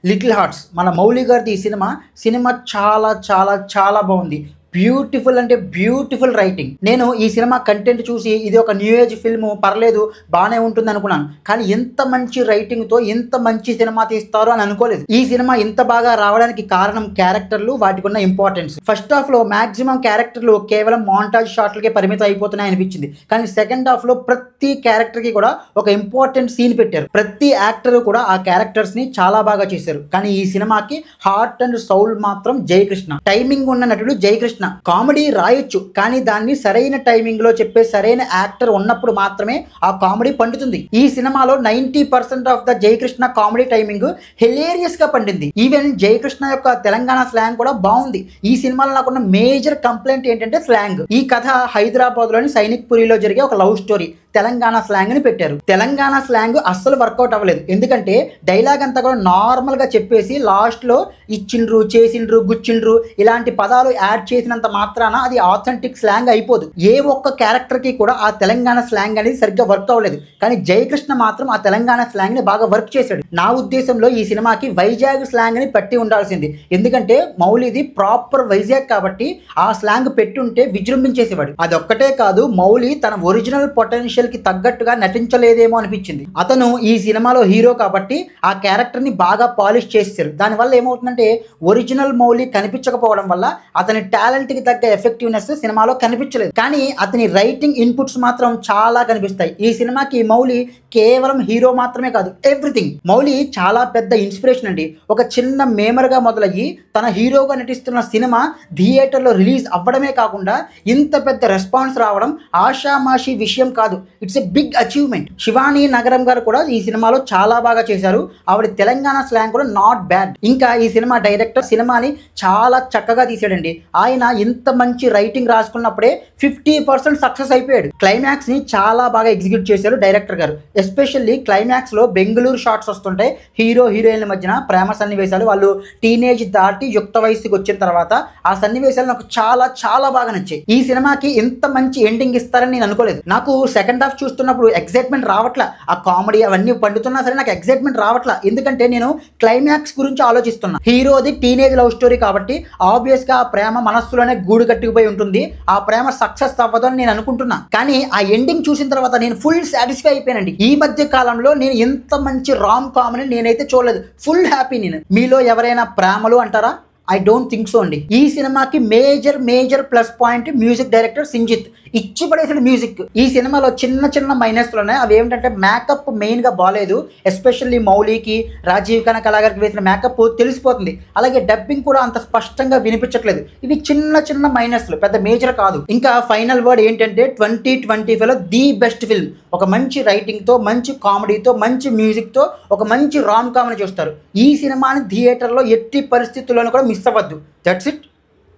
Little hearts మన మౌలి గారిది ఈ సినిమా చాలా చాలా చాలా బాగుంది. బ్యూటిఫుల్ అంటే బ్యూటిఫుల్ రైటింగ్. నేను ఈ సినిమా కంటెంట్ చూసి ఇది ఒక న్యూ ఏజ్ ఫిల్మ్, పర్లేదు బాగానే ఉంటుంది అనుకున్నాను. కానీ ఇంత మంచి రైటింగ్తో ఇంత మంచి సినిమా తీస్తారు అని అనుకోలేదు. ఈ సినిమా ఇంత బాగా రావడానికి కారణం క్యారెక్టర్లు, వాటికి ఉన్న ఇంపార్టెన్స్. ఫస్ట్ హాఫ్లో మాక్సిమం క్యారెక్టర్లు కేవలం మాంటాజ్ షాట్లకే పరిమితం అయిపోతున్నాయి అనిపించింది. కానీ సెకండ్ హాఫ్లో ప్రతి క్యారెక్టర్కి కూడా ఒక ఇంపార్టెంట్ సీన్ పెట్టారు. ప్రతి యాక్టర్ కూడా ఆ క్యారెక్టర్స్ని చాలా బాగా చేశారు. కానీ ఈ సినిమాకి హార్ట్ అండ్ సౌల్ మాత్రం జయకృష్ణ. టైమింగ్ ఉన్న నటుడు జయకృష్ణ. కామెడీ రాయొచ్చు, కానీ దాన్ని సరైన టైమింగ్ లో చెప్పే సరైన యాక్టర్ ఉన్నప్పుడు మాత్రమే ఆ కామెడీ పండుతుంది. ఈ సినిమాలో 90% of the Jayakrishna comedy timing hilarious గా పండింది. ఈవెన్ జయకృష్ణ యొక్క తెలంగాణ స్లాంగ్ కూడా బాగుంది. ఈ సినిమాలో నాకున్న మేజర్ కంప్లైంట్ ఏంటంటే స్లాంగ్. ఈ కథ హైదరాబాద్ లోని సైనిక్ పురిలో జరిగే ఒక లవ్ స్టోరీ. తెలంగాణ స్లాంగ్ ని పెట్టారు. తెలంగాణ స్లాంగ్ అస్సలు వర్కౌట్ అవ్వలేదు. ఎందుకంటే డైలాగ్ అంతా కూడా నార్మల్ గా చెప్పేసి లాస్ట్ లో ఇచ్చిండ్రు, చేసిండ్రు, గుచ్చిండ్రు ఇలాంటి పదాలు యాడ్ చేసినంత మాత్రాన అది ఆథెంటిక్ స్లాంగ్ అయిపోదు. ఏ ఒక్క క్యారెక్టర్ కి కూడా ఆ తెలంగాణ స్లాంగ్ అనేది సరిగ్గా వర్క్ అవ్వలేదు. కానీ జయకృష్ణ మాత్రం ఆ తెలంగాణ స్లాంగ్ ని బాగా వర్క్ చేశాడు. నా ఉద్దేశంలో ఈ సినిమాకి వైజాగ్ స్లాంగ్ ని పెట్టి ఉండాల్సింది. ఎందుకంటే మౌలిది ప్రాపర్ వైజాగ్ కాబట్టి ఆ స్లాంగ్ పెట్టుంటే విజృంభించేసేవాడు. అదొక్కటే కాదు, మౌలి తన ఒరిజినల్ పొటెన్షియల్ కి తగ్గట్టుగా నటించలేదేమో అనిపించింది. అతను ఈ సినిమాలో హీరో కాబట్టి ఆ క్యారెక్టర్ ని బాగా పాలిష్ చేశారు. దానివల్ల ఏమవుతుందంటే ఒరిజినల్ మౌలి కనిపించకపోవడం వల్ల అతని టాలెంట్ కి తగ్గ ఎఫెక్టివ్నెస్ సినిమాలో కనిపించలేదు. కానీ అతని రైటింగ్ ఇన్పుట్స్ మాత్రం చాలా కనిపిస్తాయి. ఈ సినిమాకి మౌలి కేవలం హీరో మాత్రమే కాదు, ఎవ్రీథింగ్. మౌలి చాలా పెద్ద ఇన్స్పిరేషన్ అండి. ఒక చిన్న మేమర్ గా మొదలయ్యి తన హీరోగా నటిస్తున్న సినిమా థియేటర్లో రిలీజ్ అవ్వడమే కాకుండా ఇంత పెద్ద రెస్పాన్స్ రావడం ఆషామాషి విషయం కాదు. It's a big achievement. Shivani Nagaram గారు కూడా ఈ సినిమాలో చాలా బాగా చేశారు. ఆవిడ తెలంగాణ స్లాంగ్ కూడా నాట్ బ్యాడ్. ఇంకా ఈ సినిమా డైరెక్టర్ సినిమాని చాలా చక్కగా తీసాడండి. ఆయన ఇంత మంచి రైటింగ్ రాసుకున్నప్పుడే 50% సక్సెస్ అయిపోయాడు. క్లైమాక్స్ ని చాలా బాగా ఎగ్జిక్యూట్ చేశారు డైరెక్టర్ గారు. ఎస్పెషల్లీ క్లైమాక్స్ లో బెంగళూరు షాట్స్ వస్తుంటాయి. హీరో హీరోయిన్ల మధ్యన ప్రేమ సన్నివేశాలు, వాళ్ళు టీనేజ్ దాటి యుక్త వయసుకి వచ్చిన తర్వాత ఆ సన్నివేశాలు నాకు చాలా చాలా బాగా నచ్చాయి. ఈ సినిమాకి ఇంత మంచి ఎండింగ్ ఇస్తారని నేను అనుకోలేదు. నాకు సెకండ్ హాఫ్ చూస్తున్నప్పుడు ఎక్సైట్మెంట్ రావట్లా. ఆ కామెడీ అవన్నీ పండుతున్నా సరే నాకు ఎక్సైట్మెంట్ రావట్లా. ఎందుకంటే నేను క్లైమాక్స్ గురించి ఆలోచిస్తున్నా. హీరోది టీనేజ్ లవ్ స్టోరీ కాబట్టి ఆబ్వియస్ గా ఆ ప్రేమ మనస్సులోనే గూడు కట్టుకుపోయి ఉంటుంది. ఆ ప్రేమ సక్సెస్ అవ్వదని నేను అనుకుంటున్నా. కానీ ఆ ఎండింగ్ చూసిన తర్వాత నేను ఫుల్ సాటిస్ఫై అయిపోయానండి. ఈ మధ్య కాలంలో నేను ఇంత మంచి రామ్ కామెడీ నేనైతే చూడలేదు. ఫుల్ హ్యాపీ నేను. మీలో ఎవరైనా ప్రేమలు అంటారా? ఐ డోంట్ థింక్ సో అండి. ఈ సినిమాకి major plus point music director Sinjith ఇచ్చి పడేసిన మ్యూజిక్. ఈ సినిమాలో చిన్న చిన్న మైనస్లు ఉన్నాయి. అవి ఏమిటంటే మేకప్ మెయిన్ గా బాగాలేదు. ఎస్పెషల్లీ మౌలికి, రాజీవ్ ఖన్నా కళాగారికి వేసిన మేకప్ తెలిసిపోతుంది. అలాగే డబ్బింగ్ కూడా అంత స్పష్టంగా వినిపించట్లేదు. ఇవి చిన్న చిన్న మైనస్లు, పెద్ద మేజర్ కాదు. ఇంకా ఫైనల్ వర్డ్ ఏంటంటే 2025లో ది బెస్ట్ ఫిల్మ్. ఒక మంచి రైటింగ్ తో, మంచి కామెడీతో, మంచి మ్యూజిక్ తో ఒక మంచి రామ్ కామెడీ చూస్తారు. ఈ సినిమాని థియేటర్లో ఎట్టి పరిస్థితుల్లోనూ కూడా మిస్ అవ్వద్దు. That's it.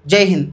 జై హింద్.